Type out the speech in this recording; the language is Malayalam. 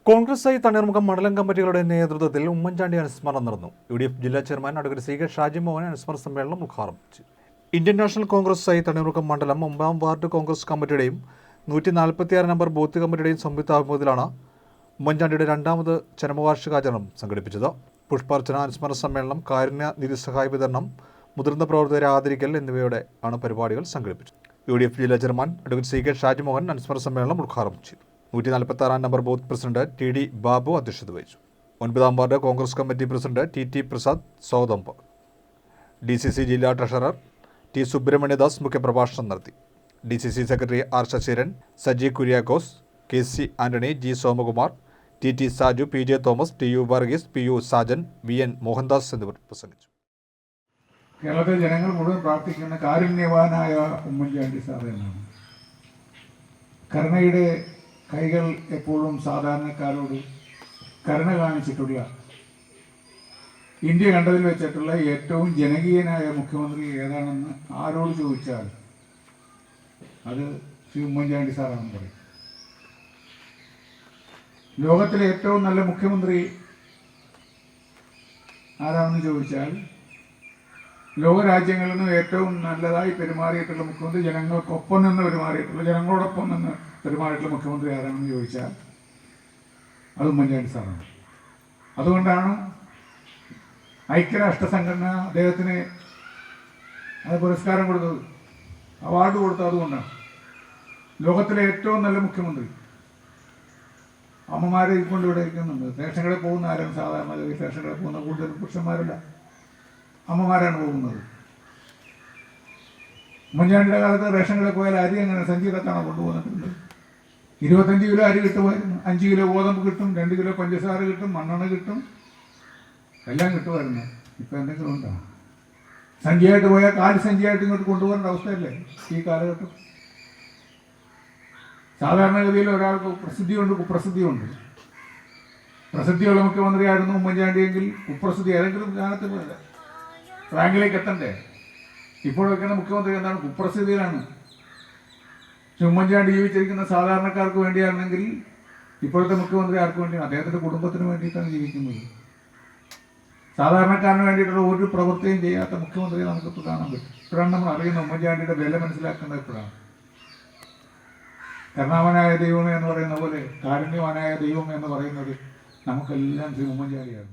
കോൺഗ്രസ് തണ്ണീർമുഖം മണ്ഡലം കമ്മിറ്റികളുടെ നേതൃത്വത്തിൽ ഉമ്മൻചാണ്ടി അനുസ്മരണം നടന്നു. UDF ജില്ലാ ചെയർമാൻ അഡ്വക്കേറ്റ് CK ഷാജിമോഹൻ അനുസ്മരണ സമ്മേളനം ഉദ്ഘാടനം ചെയ്തു. ഇന്ത്യൻ നാഷണൽ കോൺഗ്രസ് തണ്ണീർമുഖം മണ്ഡലം 9-ാം വാർഡ് കോൺഗ്രസ് കമ്മിറ്റിയുടെയും 146 നമ്പർ ബൂത്ത് കമ്മിറ്റിയുടെയും സംയുക്താഭിമുഖ്യത്തിലാണ് ഉമ്മൻചാണ്ടിയുടെ രണ്ടാമത് ചരമവാർഷികാചരണം സംഘടിപ്പിച്ചത്. പുഷ്പാർച്ചന, അനുസ്മരണ സമ്മേളനം, കാരുണ്യ നിധി സഹായ വിതരണം, മുതിർന്ന പ്രവർത്തകരെ ആദരിക്കൽ എന്നിവയോടെ ആണ് പരിപാടികൾ സംഘടിപ്പിച്ചത്. UDF ജില്ലാ ചെയർമാൻ അഡ്വക്കേറ്റ് CK ഷാജിമോഹൻ അനുസ്മരണ സമ്മേളനം ഉദ്ഘാടനം ചെയ്തു. 146 number booth president TD Babu അധ്യക്ഷത വഹിച്ചു. 9-ാം ward Congress committee president TT Prasad സ്വാഗതം പറഞ്ഞു. DCC ജില്ലാ ട്രഷറർ T സുബ്രഹ്മണ്യദാസ് മുഖ്യപ്രഭാഷണം നടത്തി. DCC secretary R Sasheeran, Saji Kuriakose, KC Antony, G Somakumar, TT Saju, PJ Thomas, TU Varghese, PU Sajan, VN Mohandas എന്നിവർ പ്രസംഗിച്ചു. കേരളത്തിലെ ജനങ്ങൾ മുഴുവൻ പ്രാർത്ഥിക്കുന്ന കാരുണ്യവാനായ ഉമ്മൻചാണ്ടി സാറിനാണ്. കരുണയുടെ കൈകൾ എപ്പോഴും സാധാരണക്കാരോട് കരുണ കാണിച്ചിട്ടുള്ള, ഇന്ത്യ കണ്ടതിൽ വെച്ചിട്ടുള്ള ഏറ്റവും ജനകീയനായ മുഖ്യമന്ത്രി ഏതാണെന്ന് ആരോട് ചോദിച്ചാൽ അത് ശ്രീ ഉമ്മൻചാണ്ടി സാറാണെന്ന് പറയും. ലോകത്തിലെ ഏറ്റവും നല്ല മുഖ്യമന്ത്രി ആരാണെന്ന് ചോദിച്ചാൽ ലോകരാജ്യങ്ങളിൽ നിന്നും ഏറ്റവും നല്ലതായി പെരുമാറിയിട്ടുള്ള മുഖ്യമന്ത്രി, ജനങ്ങൾക്കൊപ്പം നിന്ന് പെരുമാറിയിട്ടുള്ള, ജനങ്ങളോടൊപ്പം നിന്ന് പെരുമാറിയിട്ടുള്ള മുഖ്യമന്ത്രി ആരാണെന്ന് ചോദിച്ചാൽ അത് ഉമ്മൻചാണ്ടി സാറാണ്. അതുകൊണ്ടാണ് ഐക്യരാഷ്ട്ര സംഘടന അദ്ദേഹത്തിന് അത് പുരസ്കാരം കൊടുത്തത്, അവാർഡ് കൊടുത്തത്. അതുകൊണ്ടാണ് ലോകത്തിലെ ഏറ്റവും നല്ല മുഖ്യമന്ത്രി. അമ്മമാരെ കൊണ്ട് ഇവിടെ ഇരിക്കുന്നുണ്ട്. റേഷൻ കടയിൽ പോകുന്ന ആരാണ്? സാധാരണ റേഷൻ കടയിൽ പോകുന്ന കൂടുതലും പുരുഷന്മാരല്ല, അമ്മമാരാണ് പോകുന്നത്. ഉമ്മൻചാണ്ടിയുടെ കാലത്ത് റേഷൻ കടയിൽ പോയാൽ അരി അങ്ങനെ സഞ്ചിയിലൊക്കെയാണ് കൊണ്ടുപോകുന്നുണ്ട്. 25 കിലോ അരി കിട്ടുമായിരുന്നു, 5 കിലോ ഗോതമ്പ് കിട്ടും, 2 കിലോ പഞ്ചസാര കിട്ടും, മണ്ണെണ്ണ കിട്ടും, എല്ലാം കിട്ടുമായിരുന്നു. ഇപ്പം എന്തെങ്കിലും ഉണ്ടോ? സഞ്ചിയായിട്ട് പോയാൽ കാല് സഞ്ചിയായിട്ട് ഇങ്ങോട്ട് കൊണ്ടുപോകേണ്ട അവസ്ഥയല്ലേ ഈ കാലഘട്ടം? സാധാരണഗതിയിൽ ഒരാൾക്ക് പ്രസിദ്ധിയുണ്ട്, കുപ്രസിദ്ധിയുണ്ട്. പ്രസിദ്ധിയുള്ള മുഖ്യമന്ത്രിയായിരുന്നു ഉമ്മൻചാണ്ടിയെങ്കിൽ കുപ്രസിദ്ധി ഏതെങ്കിലും കാലത്ത് റാങ്കിലേക്ക് എത്തണ്ടേ? ഇപ്പോഴൊക്കെയാണ് മുഖ്യമന്ത്രി എന്താണ്? കുപ്രസിദ്ധിയിലാണ്. പക്ഷെ ഉമ്മൻചാണ്ടി ജീവിച്ചിരിക്കുന്ന സാധാരണക്കാർക്ക് വേണ്ടിയാണെങ്കിൽ ഇപ്പോഴത്തെ മുഖ്യമന്ത്രി ആർക്ക് വേണ്ടിയാണ്? അദ്ദേഹത്തിൻ്റെ കുടുംബത്തിന് വേണ്ടിയിട്ടാണ് ജീവിക്കുന്നത്. സാധാരണക്കാരന് വേണ്ടിയിട്ടുള്ള ഒരു പ്രവൃത്തിയും ചെയ്യാത്ത മുഖ്യമന്ത്രിയെ നമുക്കിപ്പോൾ കാണാൻ പറ്റും. ഇപ്പോഴാണ് നമ്മൾ അറിയുന്നത് ഉമ്മൻചാണ്ടിയുടെ വില മനസ്സിലാക്കുന്നത്. എപ്പോഴാണ്? കരുണാവാനായ ദൈവം എന്ന് പറയുന്ന പോലെ കാരുണ്യവാനായ ദൈവം എന്ന് പറയുന്നത് നമുക്കെല്ലാം ശ്രീ ഉമ്മൻചാണ്ടിയാണ്.